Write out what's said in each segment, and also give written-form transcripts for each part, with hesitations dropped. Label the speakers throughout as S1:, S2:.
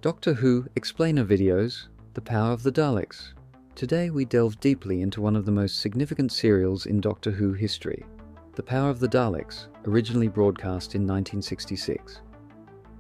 S1: Doctor Who Explainer videos, The Power of the Daleks. Today we delve deeply into one of the most significant serials in Doctor Who history, The Power of the Daleks, originally broadcast in 1966.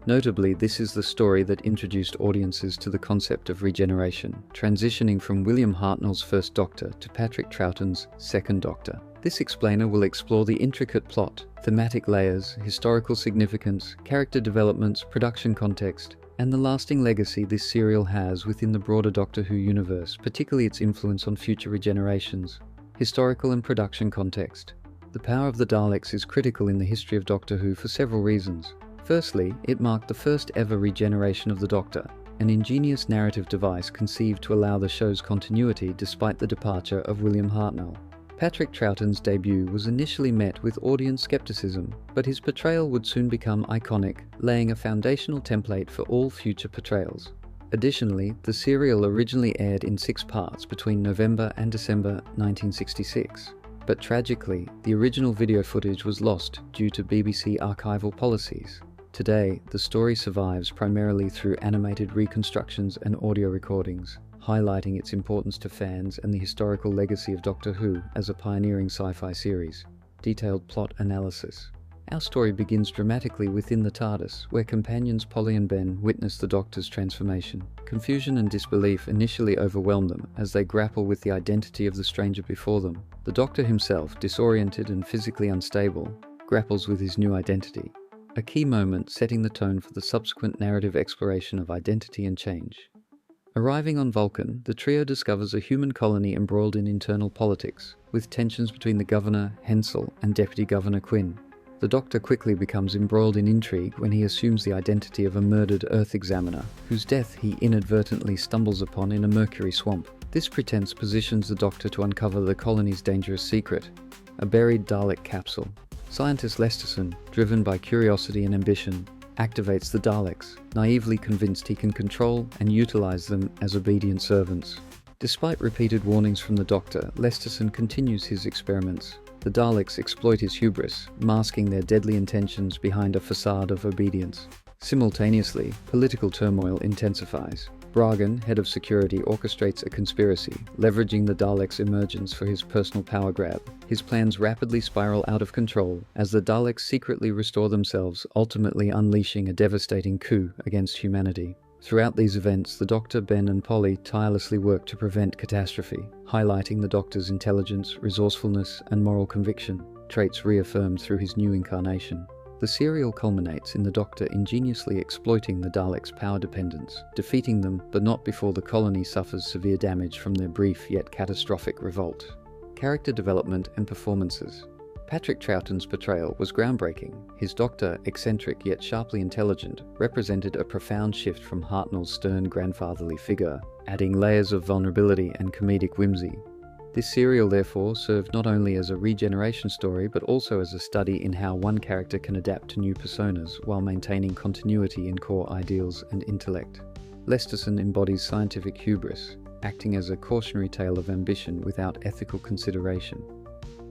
S1: Notably, this is the story that introduced audiences to the concept of regeneration, transitioning from William Hartnell's first Doctor to Patrick Troughton's second Doctor. This explainer will explore the intricate plot, thematic layers, historical significance, character developments, production context, and the lasting legacy this serial has within the broader Doctor Who universe, particularly its influence on future regenerations. Historical and production context. The Power of the Daleks is critical in the history of Doctor Who for several reasons. Firstly, it marked the first ever regeneration of the Doctor, an ingenious narrative device conceived to allow the show's continuity despite the departure of William Hartnell. Patrick Troughton's debut was initially met with audience skepticism, but his portrayal would soon become iconic, laying a foundational template for all future portrayals. Additionally, the serial originally aired in 6 parts between November and December 1966. But tragically, the original video footage was lost due to BBC archival policies. Today, the story survives primarily through animated reconstructions and audio recordings, highlighting its importance to fans and the historical legacy of Doctor Who as a pioneering sci-fi series. Detailed plot analysis. Our story begins dramatically within the TARDIS, where companions Polly and Ben witness the Doctor's transformation. Confusion and disbelief initially overwhelm them as they grapple with the identity of the stranger before them. The Doctor himself, disoriented and physically unstable, grapples with his new identity. A key moment setting the tone for the subsequent narrative exploration of identity and change. Arriving on Vulcan, the trio discovers a human colony embroiled in internal politics, with tensions between the Governor, Hensel, and Deputy Governor Quinn. The Doctor quickly becomes embroiled in intrigue when he assumes the identity of a murdered Earth examiner, whose death he inadvertently stumbles upon in a mercury swamp. This pretense positions the Doctor to uncover the colony's dangerous secret, a buried Dalek capsule. Scientist Lesterson, driven by curiosity and ambition, activates the Daleks, naively convinced he can control and utilize them as obedient servants. Despite repeated warnings from the Doctor, Lesterson continues his experiments. The Daleks exploit his hubris, masking their deadly intentions behind a facade of obedience. Simultaneously, political turmoil intensifies. Bragan, head of security, orchestrates a conspiracy, leveraging the Daleks' emergence for his personal power grab. His plans rapidly spiral out of control as the Daleks secretly restore themselves, ultimately unleashing a devastating coup against humanity. Throughout these events, the Doctor, Ben and Polly tirelessly work to prevent catastrophe, highlighting the Doctor's intelligence, resourcefulness and moral conviction, traits reaffirmed through his new incarnation. The serial culminates in the Doctor ingeniously exploiting the Daleks' power dependence, defeating them but not before the colony suffers severe damage from their brief yet catastrophic revolt. Character development and performances. Patrick Troughton's portrayal was groundbreaking. His Doctor, eccentric yet sharply intelligent, represented a profound shift from Hartnell's stern grandfatherly figure, adding layers of vulnerability and comedic whimsy. This serial therefore served not only as a regeneration story but also as a study in how one character can adapt to new personas while maintaining continuity in core ideals and intellect. Lesterson embodies scientific hubris, acting as a cautionary tale of ambition without ethical consideration.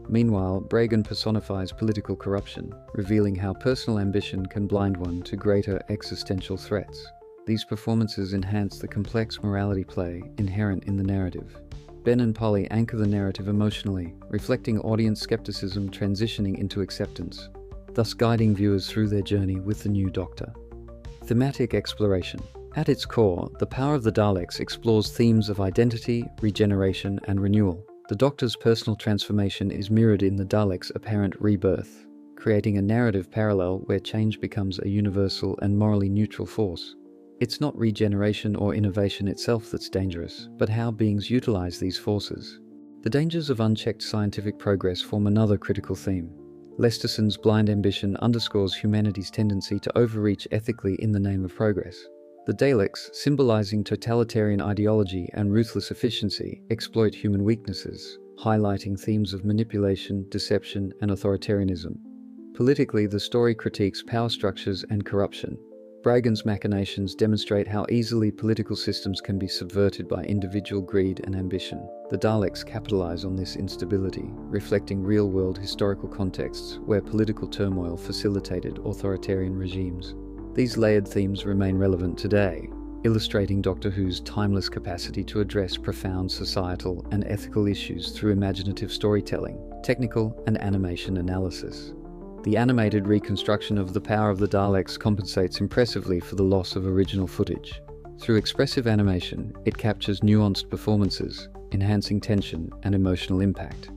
S1: Meanwhile, Bragan personifies political corruption, revealing how personal ambition can blind one to greater existential threats. These performances enhance the complex morality play inherent in the narrative. Ben and Polly anchor the narrative emotionally, reflecting audience skepticism transitioning into acceptance, thus guiding viewers through their journey with the new Doctor. Thematic exploration. At its core, The Power of the Daleks explores themes of identity, regeneration, and renewal. The Doctor's personal transformation is mirrored in the Daleks' apparent rebirth, creating a narrative parallel where change becomes a universal and morally neutral force. It's not regeneration or innovation itself that's dangerous, but how beings utilize these forces. The dangers of unchecked scientific progress form another critical theme. Lesterson's blind ambition underscores humanity's tendency to overreach ethically in the name of progress. The Daleks, symbolizing totalitarian ideology and ruthless efficiency, exploit human weaknesses, highlighting themes of manipulation, deception, and authoritarianism. Politically, the story critiques power structures and corruption. Bragan's machinations demonstrate how easily political systems can be subverted by individual greed and ambition. The Daleks capitalize on this instability, reflecting real-world historical contexts where political turmoil facilitated authoritarian regimes. These layered themes remain relevant today, illustrating Doctor Who's timeless capacity to address profound societal and ethical issues through imaginative storytelling, technical and animation analysis. The animated reconstruction of the power of the Daleks compensates impressively for the loss of original footage. Through expressive animation, it captures nuanced performances, enhancing tension and emotional impact.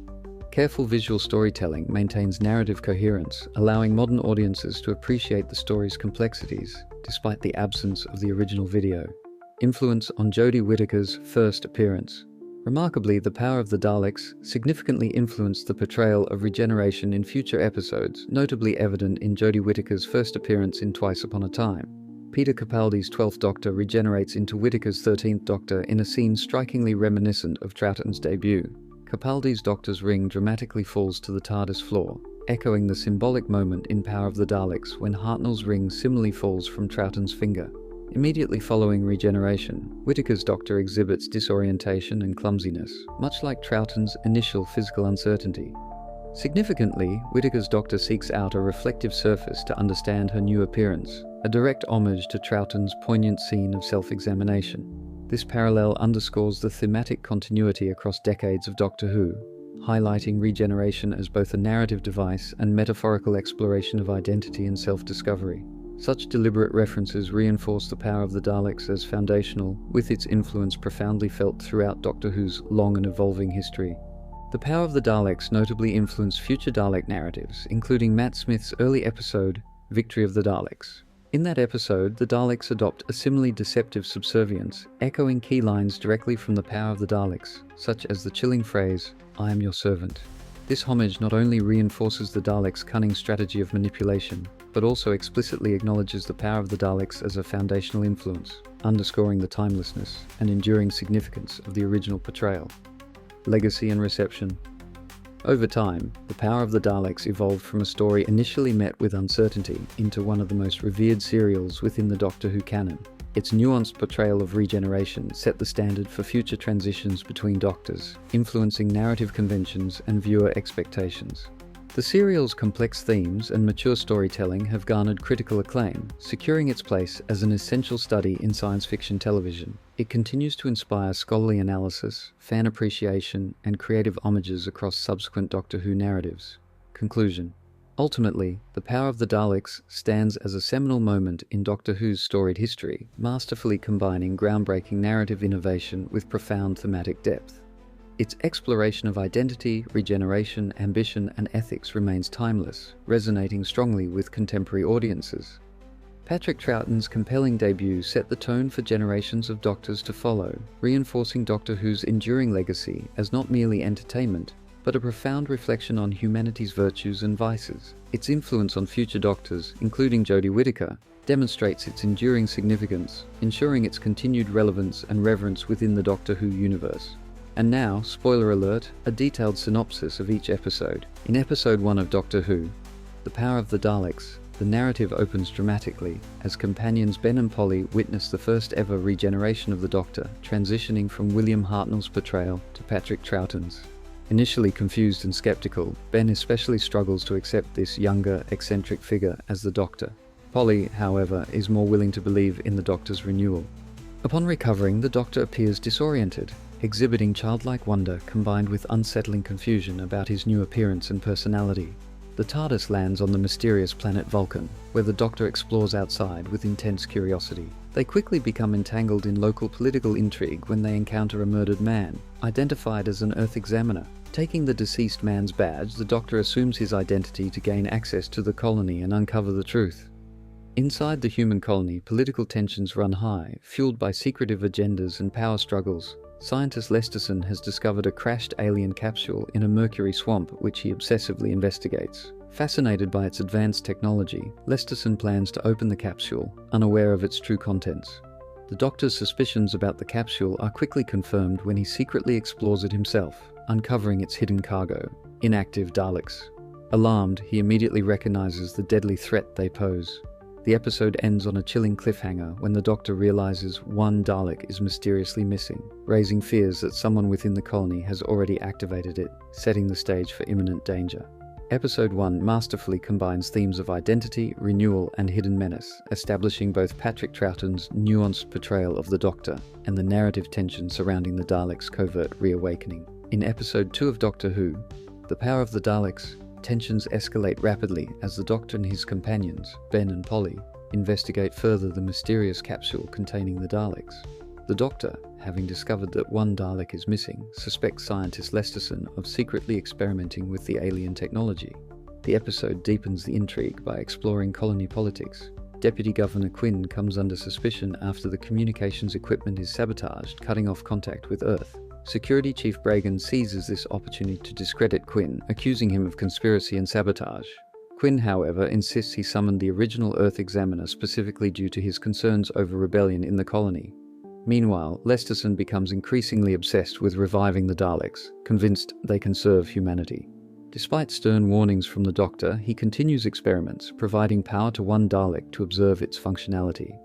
S1: Careful visual storytelling maintains narrative coherence, allowing modern audiences to appreciate the story's complexities, despite the absence of the original video. Influence on Jodie Whittaker's first appearance. Remarkably, the power of the Daleks significantly influenced the portrayal of regeneration in future episodes, notably evident in Jodie Whittaker's first appearance in Twice Upon a Time. Peter Capaldi's 12th Doctor regenerates into Whittaker's 13th Doctor in a scene strikingly reminiscent of Troughton's debut. Capaldi's Doctor's ring dramatically falls to the TARDIS floor, echoing the symbolic moment in Power of the Daleks when Hartnell's ring similarly falls from Troughton's finger. Immediately following regeneration, Whittaker's Doctor exhibits disorientation and clumsiness, much like Troughton's initial physical uncertainty. Significantly, Whittaker's Doctor seeks out a reflective surface to understand her new appearance, a direct homage to Troughton's poignant scene of self-examination. This parallel underscores the thematic continuity across decades of Doctor Who, highlighting regeneration as both a narrative device and metaphorical exploration of identity and self-discovery. Such deliberate references reinforce the power of the Daleks as foundational, with its influence profoundly felt throughout Doctor Who's long and evolving history. The power of the Daleks notably influenced future Dalek narratives, including Matt Smith's early episode, Victory of the Daleks. In that episode, the Daleks adopt a similarly deceptive subservience, echoing key lines directly from the power of the Daleks, such as the chilling phrase, "I am your servant." This homage not only reinforces the Daleks' cunning strategy of manipulation, but also explicitly acknowledges the power of the Daleks as a foundational influence, underscoring the timelessness and enduring significance of the original portrayal. Legacy and reception. Over time, the power of the Daleks evolved from a story initially met with uncertainty into one of the most revered serials within the Doctor Who canon. Its nuanced portrayal of regeneration set the standard for future transitions between Doctors, influencing narrative conventions and viewer expectations. The serial's complex themes and mature storytelling have garnered critical acclaim, securing its place as an essential study in science fiction television. It continues to inspire scholarly analysis, fan appreciation, and creative homages across subsequent Doctor Who narratives. Conclusion. Ultimately, the power of the Daleks stands as a seminal moment in Doctor Who's storied history, masterfully combining groundbreaking narrative innovation with profound thematic depth. Its exploration of identity, regeneration, ambition, and ethics remains timeless, resonating strongly with contemporary audiences. Patrick Troughton's compelling debut set the tone for generations of Doctors to follow, reinforcing Doctor Who's enduring legacy as not merely entertainment, but a profound reflection on humanity's virtues and vices. Its influence on future Doctors, including Jodie Whittaker, demonstrates its enduring significance, ensuring its continued relevance and reverence within the Doctor Who universe. And now, spoiler alert, a detailed synopsis of each episode. In Episode 1 of Doctor Who, The Power of the Daleks, the narrative opens dramatically as companions Ben and Polly witness the first ever regeneration of the Doctor, transitioning from William Hartnell's portrayal to Patrick Troughton's. Initially confused and skeptical, Ben especially struggles to accept this younger, eccentric figure as the Doctor. Polly, however, is more willing to believe in the Doctor's renewal. Upon recovering, the Doctor appears disoriented, exhibiting childlike wonder combined with unsettling confusion about his new appearance and personality. The TARDIS lands on the mysterious planet Vulcan, where the Doctor explores outside with intense curiosity. They quickly become entangled in local political intrigue when they encounter a murdered man, identified as an Earth examiner. Taking the deceased man's badge, the Doctor assumes his identity to gain access to the colony and uncover the truth. Inside the human colony, political tensions run high, fueled by secretive agendas and power struggles. Scientist Lesterson has discovered a crashed alien capsule in a mercury swamp which he obsessively investigates. Fascinated by its advanced technology, Lesterson plans to open the capsule, unaware of its true contents. The Doctor's suspicions about the capsule are quickly confirmed when he secretly explores it himself, uncovering its hidden cargo, inactive Daleks. Alarmed, he immediately recognizes the deadly threat they pose. The episode ends on a chilling cliffhanger when the Doctor realizes one Dalek is mysteriously missing, raising fears that someone within the colony has already activated it, setting the stage for imminent danger. Episode 1 masterfully combines themes of identity, renewal, and hidden menace, establishing both Patrick Troughton's nuanced portrayal of the Doctor and the narrative tension surrounding the Daleks' covert reawakening. In Episode 2 of Doctor Who, The Power of the Daleks, tensions escalate rapidly as the Doctor and his companions, Ben and Polly, investigate further the mysterious capsule containing the Daleks. The Doctor, having discovered that one Dalek is missing, suspects scientist Lesterson of secretly experimenting with the alien technology. The episode deepens the intrigue by exploring colony politics. Deputy Governor Quinn comes under suspicion after the communications equipment is sabotaged, cutting off contact with Earth. Security Chief Bragan seizes this opportunity to discredit Quinn, accusing him of conspiracy and sabotage. Quinn, however, insists he summoned the original Earth Examiner specifically due to his concerns over rebellion in the colony. Meanwhile, Lesterson becomes increasingly obsessed with reviving the Daleks, convinced they can serve humanity. Despite stern warnings from the Doctor, he continues experiments, providing power to one Dalek to observe its functionality.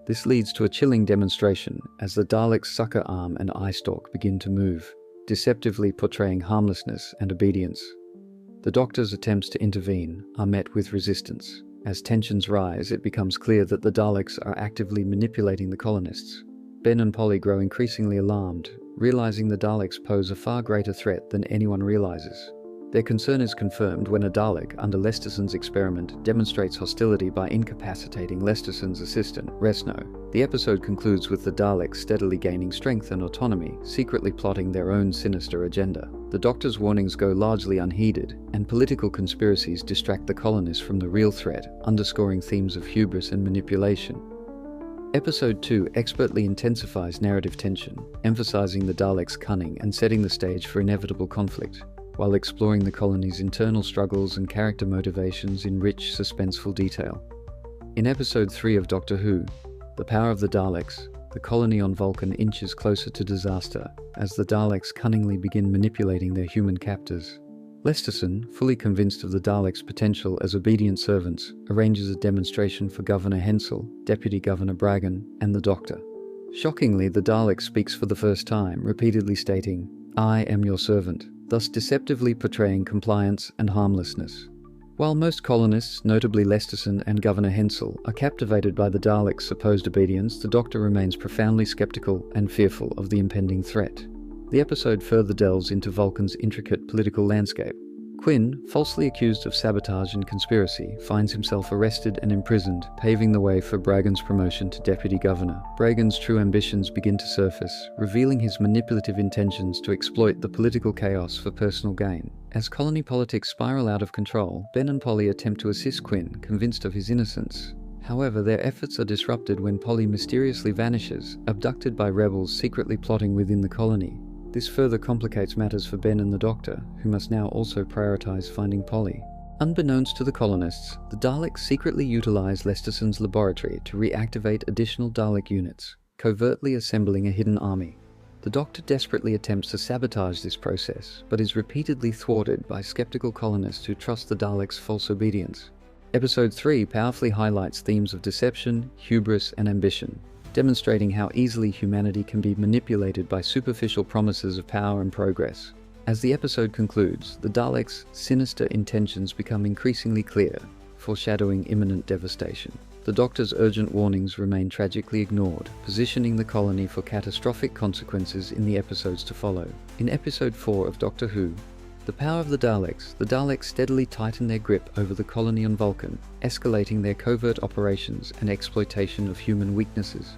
S1: This leads to a chilling demonstration as the Dalek's sucker arm and eye stalk begin to move, deceptively portraying harmlessness and obedience. The Doctor's attempts to intervene are met with resistance. As tensions rise, it becomes clear that the Daleks are actively manipulating the colonists. Ben and Polly grow increasingly alarmed, realizing the Daleks pose a far greater threat than anyone realizes. Their concern is confirmed when a Dalek, under Lesterson's experiment, demonstrates hostility by incapacitating Lesterson's assistant, Resno. The episode concludes with the Daleks steadily gaining strength and autonomy, secretly plotting their own sinister agenda. The Doctor's warnings go largely unheeded, and political conspiracies distract the colonists from the real threat, underscoring themes of hubris and manipulation. Episode 2 expertly intensifies narrative tension, emphasizing the Daleks' cunning and setting the stage for inevitable conflict, while exploring the colony's internal struggles and character motivations in rich, suspenseful detail. In Episode 3 of Doctor Who, The Power of the Daleks, the colony on Vulcan inches closer to disaster as the Daleks cunningly begin manipulating their human captors. Lesterson, fully convinced of the Daleks' potential as obedient servants, arranges a demonstration for Governor Hensel, Deputy Governor Bragan, and the Doctor. Shockingly, the Dalek speaks for the first time, repeatedly stating, "I am your servant," thus deceptively portraying compliance and harmlessness. While most colonists, notably Lesterson and Governor Hensel, are captivated by the Daleks' supposed obedience, the Doctor remains profoundly skeptical and fearful of the impending threat. The episode further delves into Vulcan's intricate political landscape. Quinn, falsely accused of sabotage and conspiracy, finds himself arrested and imprisoned, paving the way for Bragan's promotion to Deputy Governor. Bragan's true ambitions begin to surface, revealing his manipulative intentions to exploit the political chaos for personal gain. As colony politics spiral out of control, Ben and Polly attempt to assist Quinn, convinced of his innocence. However, their efforts are disrupted when Polly mysteriously vanishes, abducted by rebels secretly plotting within the colony. This further complicates matters for Ben and the Doctor, who must now also prioritize finding Polly. Unbeknownst to the colonists, the Daleks secretly utilize Lesterson's laboratory to reactivate additional Dalek units, covertly assembling a hidden army. The Doctor desperately attempts to sabotage this process, but is repeatedly thwarted by skeptical colonists who trust the Daleks' false obedience. Episode 3 powerfully highlights themes of deception, hubris, and ambition, demonstrating how easily humanity can be manipulated by superficial promises of power and progress. As the episode concludes, the Daleks' sinister intentions become increasingly clear, foreshadowing imminent devastation. The Doctor's urgent warnings remain tragically ignored, positioning the colony for catastrophic consequences in the episodes to follow. In Episode 4 of Doctor Who, The Power of the Daleks steadily tighten their grip over the colony on Vulcan, escalating their covert operations and exploitation of human weaknesses.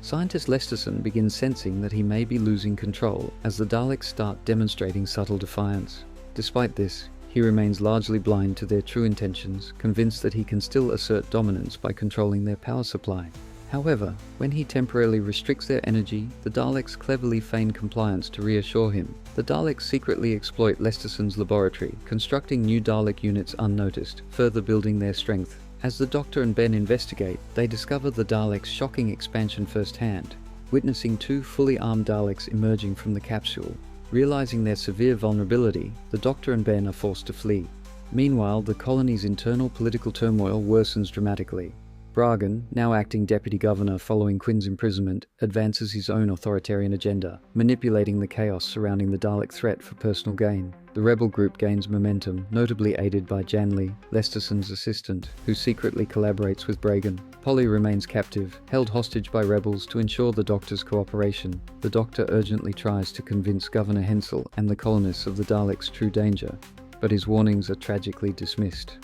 S1: Scientist Lesterson begins sensing that he may be losing control as the Daleks start demonstrating subtle defiance. Despite this, he remains largely blind to their true intentions, convinced that he can still assert dominance by controlling their power supply. However, when he temporarily restricts their energy, the Daleks cleverly feign compliance to reassure him. The Daleks secretly exploit Lesterson's laboratory, constructing new Dalek units unnoticed, further building their strength. As the Doctor and Ben investigate, they discover the Daleks' shocking expansion firsthand, witnessing two fully armed Daleks emerging from the capsule. Realizing their severe vulnerability, the Doctor and Ben are forced to flee. Meanwhile, the colony's internal political turmoil worsens dramatically. Bragan, now acting deputy governor following Quinn's imprisonment, advances his own authoritarian agenda, manipulating the chaos surrounding the Dalek threat for personal gain. The rebel group gains momentum, notably aided by Janley, Lesterson's assistant, who secretly collaborates with Bragan. Polly remains captive, held hostage by rebels to ensure the Doctor's cooperation. The Doctor urgently tries to convince Governor Hensel and the colonists of the Daleks' true danger, but his warnings are tragically dismissed.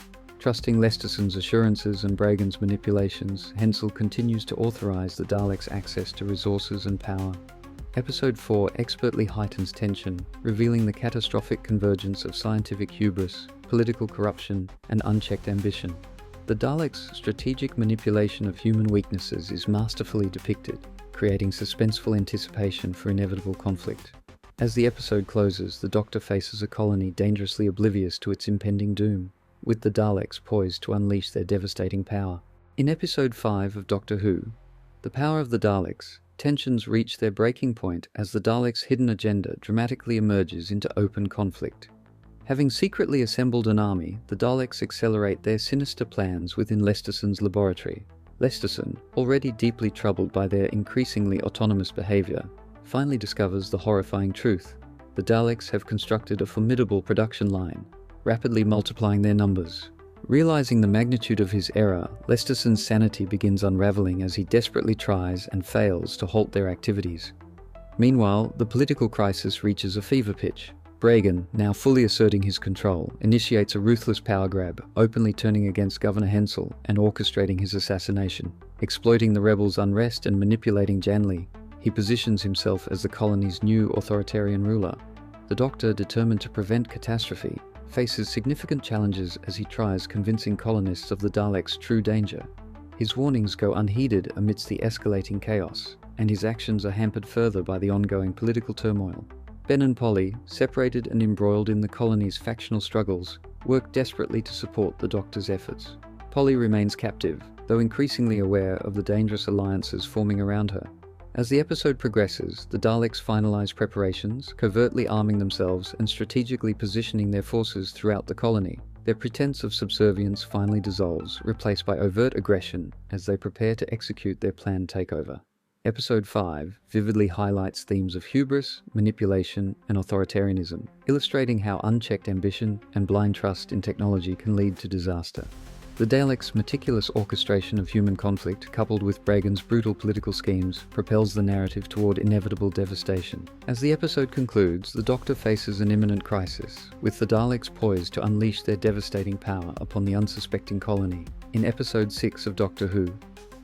S1: Trusting Lesterson's assurances and Bragan's manipulations, Hensel continues to authorize the Daleks' access to resources and power. Episode 4 expertly heightens tension, revealing the catastrophic convergence of scientific hubris, political corruption, and unchecked ambition. The Daleks' strategic manipulation of human weaknesses is masterfully depicted, creating suspenseful anticipation for inevitable conflict. As the episode closes, the Doctor faces a colony dangerously oblivious to its impending doom, with the Daleks poised to unleash their devastating power. In Episode 5 of Doctor Who, The Power of the Daleks, tensions reach their breaking point as the Daleks' hidden agenda dramatically emerges into open conflict. Having secretly assembled an army, the Daleks accelerate their sinister plans within Lesterson's laboratory. Lesterson, already deeply troubled by their increasingly autonomous behavior, finally discovers the horrifying truth. The Daleks have constructed a formidable production line, rapidly multiplying their numbers. Realizing the magnitude of his error, Lesterson's sanity begins unraveling as he desperately tries and fails to halt their activities. Meanwhile, the political crisis reaches a fever pitch. Bragan, now fully asserting his control, initiates a ruthless power grab, openly turning against Governor Hensel and orchestrating his assassination. Exploiting the rebels' unrest and manipulating Janley, he positions himself as the colony's new authoritarian ruler. The Doctor, determined to prevent catastrophe, faces significant challenges as he tries convincing colonists of the Daleks' true danger. His warnings go unheeded amidst the escalating chaos, and his actions are hampered further by the ongoing political turmoil. Ben and Polly, separated and embroiled in the colony's factional struggles, work desperately to support the Doctor's efforts. Polly remains captive, though increasingly aware of the dangerous alliances forming around her. As the episode progresses, the Daleks finalize preparations, covertly arming themselves and strategically positioning their forces throughout the colony. Their pretense of subservience finally dissolves, replaced by overt aggression as they prepare to execute their planned takeover. Episode 5 vividly highlights themes of hubris, manipulation, and authoritarianism, illustrating how unchecked ambition and blind trust in technology can lead to disaster. The Daleks' meticulous orchestration of human conflict, coupled with Bragan's brutal political schemes, propels the narrative toward inevitable devastation. As the episode concludes, the Doctor faces an imminent crisis, with the Daleks poised to unleash their devastating power upon the unsuspecting colony. In Episode 6 of Doctor Who,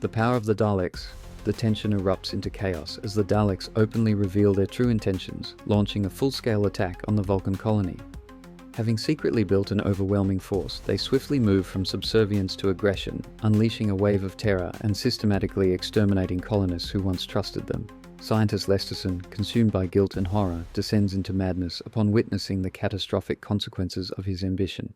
S1: The Power of the Daleks, the tension erupts into chaos as the Daleks openly reveal their true intentions, launching a full-scale attack on the Vulcan colony. Having secretly built an overwhelming force, they swiftly move from subservience to aggression, unleashing a wave of terror and systematically exterminating colonists who once trusted them. Scientist Lesterson, consumed by guilt and horror, descends into madness upon witnessing the catastrophic consequences of his ambition.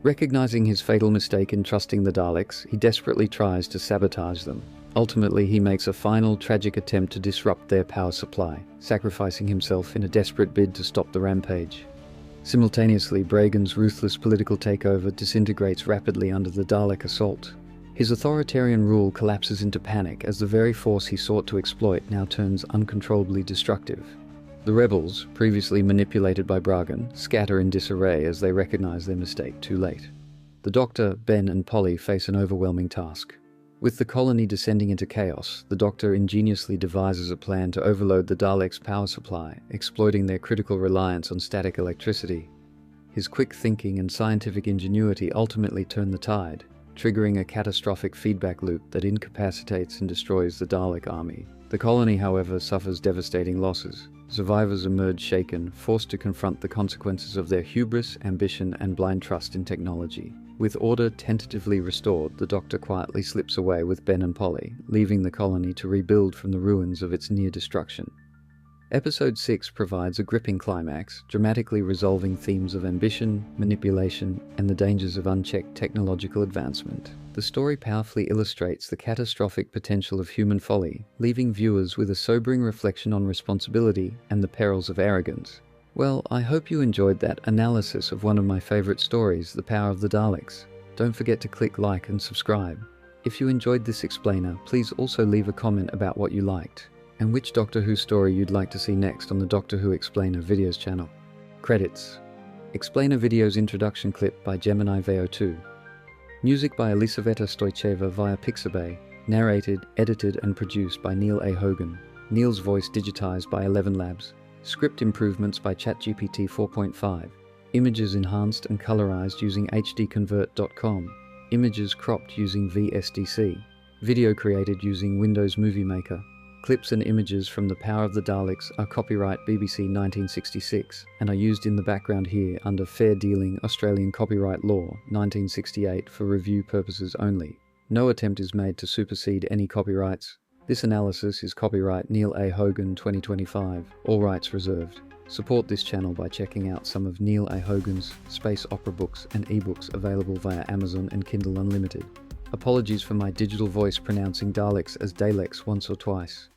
S1: Recognizing his fatal mistake in trusting the Daleks, he desperately tries to sabotage them. Ultimately, he makes a final, tragic attempt to disrupt their power supply, sacrificing himself in a desperate bid to stop the rampage. Simultaneously, Bragan's ruthless political takeover disintegrates rapidly under the Dalek assault. His authoritarian rule collapses into panic as the very force he sought to exploit now turns uncontrollably destructive. The rebels, previously manipulated by Bragan, scatter in disarray as they recognize their mistake too late. The Doctor, Ben, and Polly face an overwhelming task. With the colony descending into chaos, the Doctor ingeniously devises a plan to overload the Daleks' power supply, exploiting their critical reliance on static electricity. His quick thinking and scientific ingenuity ultimately turn the tide, triggering a catastrophic feedback loop that incapacitates and destroys the Dalek army. The colony, however, suffers devastating losses. Survivors emerge shaken, forced to confront the consequences of their hubris, ambition, and blind trust in technology. With order tentatively restored, the Doctor quietly slips away with Ben and Polly, leaving the colony to rebuild from the ruins of its near destruction. Episode 6 provides a gripping climax, dramatically resolving themes of ambition, manipulation, and the dangers of unchecked technological advancement. The story powerfully illustrates the catastrophic potential of human folly, leaving viewers with a sobering reflection on responsibility and the perils of arrogance. Well, I hope you enjoyed that analysis of one of my favorite stories, The Power of the Daleks. Don't forget to click like and subscribe. If you enjoyed this explainer, please also leave a comment about what you liked, and which Doctor Who story you'd like to see next on the Doctor Who Explainer Videos channel. Credits: Explainer Videos introduction clip by Gemini VO2. Music by Elisaveta Stoicheva via Pixabay. Narrated, edited and produced by Neil A. Hogan. Neil's voice digitized by 11 Labs. Script improvements by ChatGPT 4.5. Images enhanced and colorized using hdconvert.com. Images cropped using VSDC. Video created using Windows Movie Maker. Clips and images from The Power of the Daleks are copyright BBC 1966 and are used in the background here under Fair Dealing Australian Copyright Law 1968 for review purposes only. No attempt is made to supersede any copyrights. This analysis is copyright Neil A. Hogan 2025, all rights reserved. Support this channel by checking out some of Neil A. Hogan's space opera books and ebooks available via Amazon and Kindle Unlimited. Apologies for my digital voice pronouncing Daleks as Daleks once or twice.